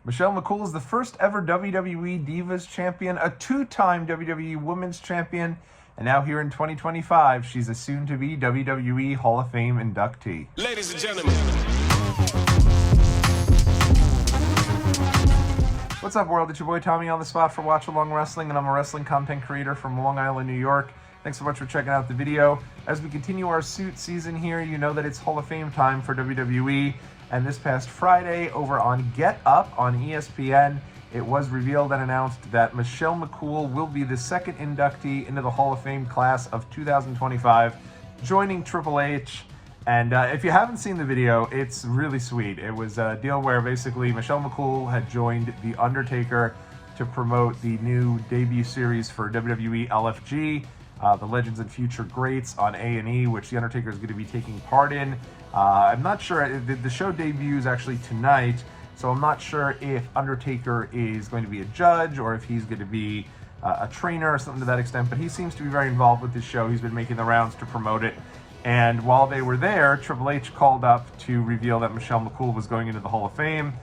Michelle McCool is the first ever WWE Divas champion, a two-time WWE Women's champion, and now here in 2025, she's a soon-to-be WWE Hall of Fame inductee. Ladies and gentlemen. What's up, world? It's your boy Tommy on the spot for Watch Along Wrestling, and I'm a wrestling content creator from Long Island, New York. Thanks so much for checking out the video. As we continue our suit season here, you know that it's Hall of Fame time for WWE. And this past Friday, over on Get Up on ESPN, it was revealed and announced that Michelle McCool will be the second inductee into the Hall of Fame class of 2025, joining Triple H. And if you haven't seen the video, it's really sweet. It was a deal where basically Michelle McCool had joined The Undertaker to promote the new debut series for WWE LFG, The Legends and Future Greats on A&E, which The Undertaker is going to be taking part in. I'm not sure, the show debuts actually tonight, so I'm not sure if Undertaker is going to be a judge or if he's going to be a trainer or something to that extent, but he seems to be very involved with this show. He's been making the rounds to promote it. And while they were there, Triple H called up to reveal that Michelle McCool was going into the Hall of Fame.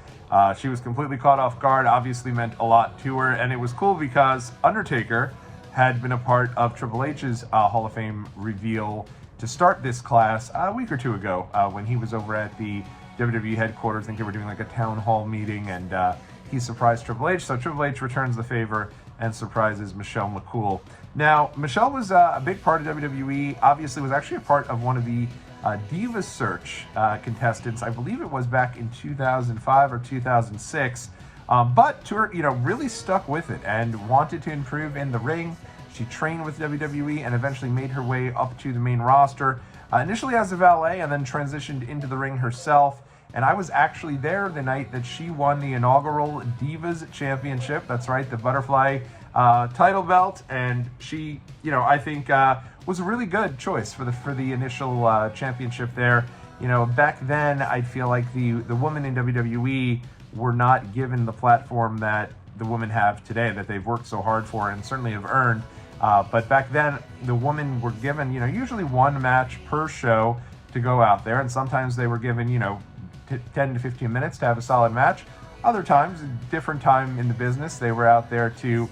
She was completely caught off guard, obviously meant a lot to her, and it was cool because Undertaker had been a part of Triple H's Hall of Fame reveal to start this class a week or two ago when he was over at the WWE headquarters. I think they were doing like a town hall meeting, and he surprised Triple H. So Triple H returns the favor and surprises Michelle McCool. Now, Michelle was a big part of WWE, obviously was actually a part of one of the Divas Search contestants. I believe it was back in 2005 or 2006. But really stuck with it and wanted to improve in the ring. She trained with WWE and eventually made her way up to the main roster, initially as a valet and then transitioned into the ring herself. And I was actually there the night that she won the inaugural Divas Championship. That's right, the butterfly title belt. And she, I think was a really good choice for the initial championship there. Back then, I feel like the women in WWE were not given the platform that the women have today, that they've worked so hard for and certainly have earned. But back then, the women were given, usually one match per show to go out there. And sometimes they were given, 10 to 15 minutes to have a solid match. Other times, different time in the business, they were out there to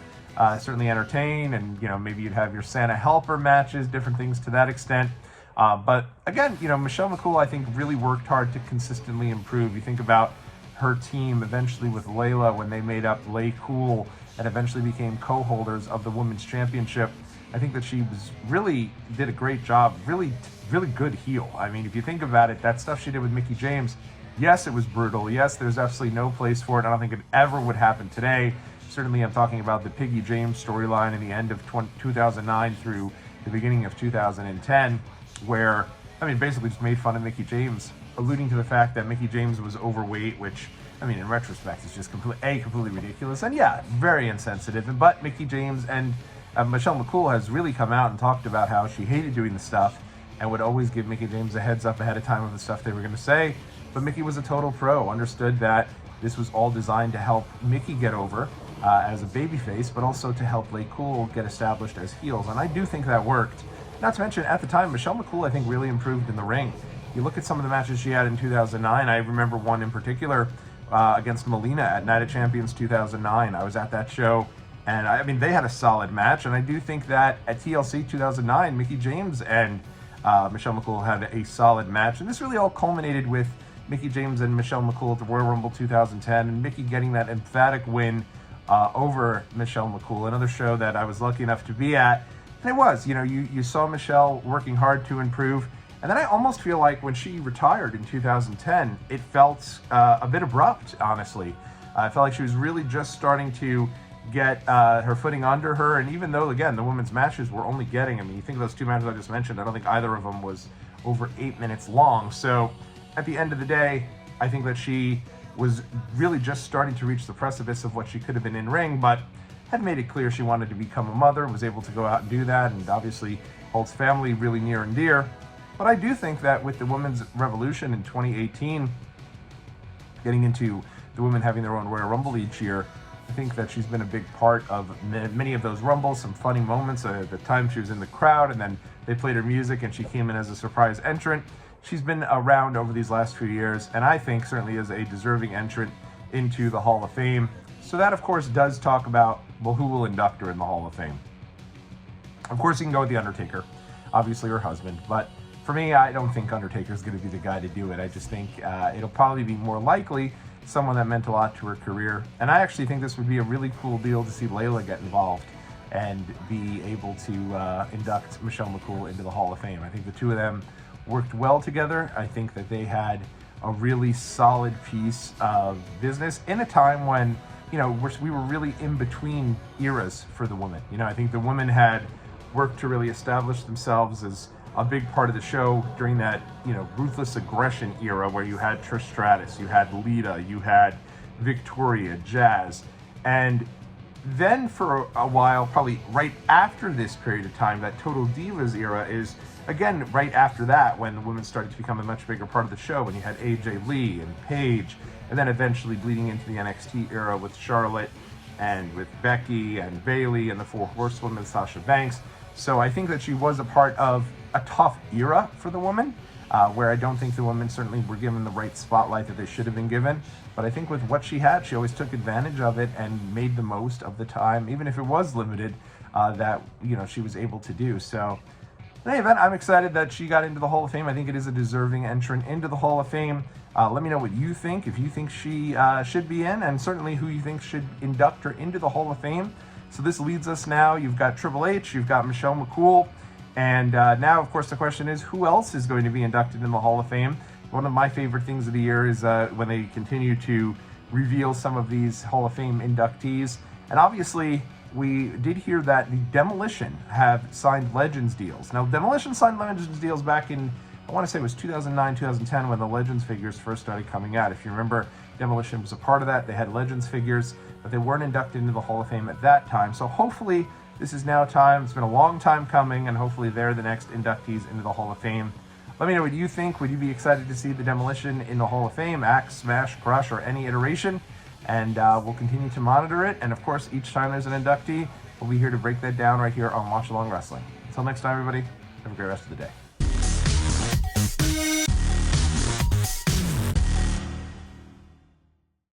certainly entertain. And, maybe you'd have your Santa helper matches, different things to that extent. But again, Michelle McCool, I think, really worked hard to consistently improve. You think about her team eventually with Layla when they made up Lay Cool and eventually became co-holders of the Women's Championship. I think that she did a great job, really good heel. I mean, if you think about it, that stuff she did with Mickie James, yes, it was brutal. Yes, there's absolutely no place for it. I don't think it ever would happen today. Certainly, I'm talking about the Piggy James storyline in the end of 2009 through the beginning of 2010, where, basically just made fun of Mickie James, alluding to the fact that Mickie James was overweight, which, in retrospect, is just completely ridiculous. And yeah, very insensitive. But Mickie James and Michelle McCool has really come out and talked about how she hated doing the stuff and would always give Mickie James a heads up ahead of time of the stuff they were going to say. But Mickie was a total pro, understood that this was all designed to help Mickie get over as a babyface, but also to help Lay Cool get established as heels. And I do think that worked. Not to mention, at the time, Michelle McCool, I think, really improved in the ring. You look at some of the matches she had in 2009. I remember one in particular against Melina at Night of Champions 2009. I was at that show, and they had a solid match. And I do think that at TLC 2009, Mickie James and Michelle McCool had a solid match. And this really all culminated with Mickie James and Michelle McCool at the Royal Rumble 2010, and Mickie getting that emphatic win over Michelle McCool, another show that I was lucky enough to be at. And it was, you saw Michelle working hard to improve. And then I almost feel like when she retired in 2010, it felt a bit abrupt, honestly. I felt like she was really just starting to get her footing under her. And even though, again, the women's matches were only getting, you think of those two matches I just mentioned, I don't think either of them was over 8 minutes long. So at the end of the day, I think that she was really just starting to reach the precipice of what she could have been in ring, but had made it clear she wanted to become a mother, was able to go out and do that, and obviously holds family really near and dear. But I do think that with the women's revolution in 2018, getting into the women having their own Royal Rumble each year, I think that she's been a big part of many of those Rumbles, some funny moments. The time she was in the crowd and then they played her music and she came in as a surprise entrant. She's been around over these last few years, and I think certainly is a deserving entrant into the Hall of Fame. So that, of course, does talk about, well, who will induct her in the Hall of Fame. Of course, you can go with The Undertaker, obviously her husband, but for me, I don't think Undertaker's going to be the guy to do it. I just think it'll probably be more likely someone that meant a lot to her career. And I actually think this would be a really cool deal to see Layla get involved and be able to induct Michelle McCool into the Hall of Fame. I think the two of them worked well together. I think that they had a really solid piece of business in a time when, you know, we were really in between eras for the women. You know, I think the women had worked to really establish themselves as a big part of the show during that, you know, ruthless aggression era where you had Trish Stratus, you had Lita, you had Victoria, Jazz. And then for a while, probably right after this period of time, that Total Divas era is, again, right after that, when the women started to become a much bigger part of the show, when you had AJ Lee and Paige, and then eventually bleeding into the NXT era with Charlotte and with Becky and Bayley and the Four Horsewomen, Sasha Banks. So I think that she was a part of a tough era for the women, where I don't think the women certainly were given the right spotlight that they should have been given. But I think with what she had, she always took advantage of it and made the most of the time, even if it was limited, that, you know, she was able to do. So in any event, I'm excited that she got into the Hall of Fame. I think it is a deserving entrant into the Hall of Fame. Let me know what you think, if you think she should be in, and certainly who you think should induct her into the Hall of Fame. So this leads us now, you've got Triple H, you've got Michelle McCool, and now, of course, the question is, who else is going to be inducted in the Hall of Fame? One of my favorite things of the year is when they continue to reveal some of these Hall of Fame inductees. And obviously, we did hear that the Demolition have signed Legends deals. Now, Demolition signed Legends deals back in, I want to say it was 2009, 2010, when the Legends figures first started coming out. If you remember, Demolition was a part of that. They had Legends figures, but they weren't inducted into the Hall of Fame at that time. So hopefully this is now time. It's been a long time coming, and hopefully they're the next inductees into the Hall of Fame. Let me know what you think. Would you be excited to see the Demolition in the Hall of Fame, Axe, Smash, Crush, or any iteration? And we'll continue to monitor it. And of course, each time there's an inductee, we'll be here to break that down right here on Watch Along Wrestling. Until next time, everybody, have a great rest of the day.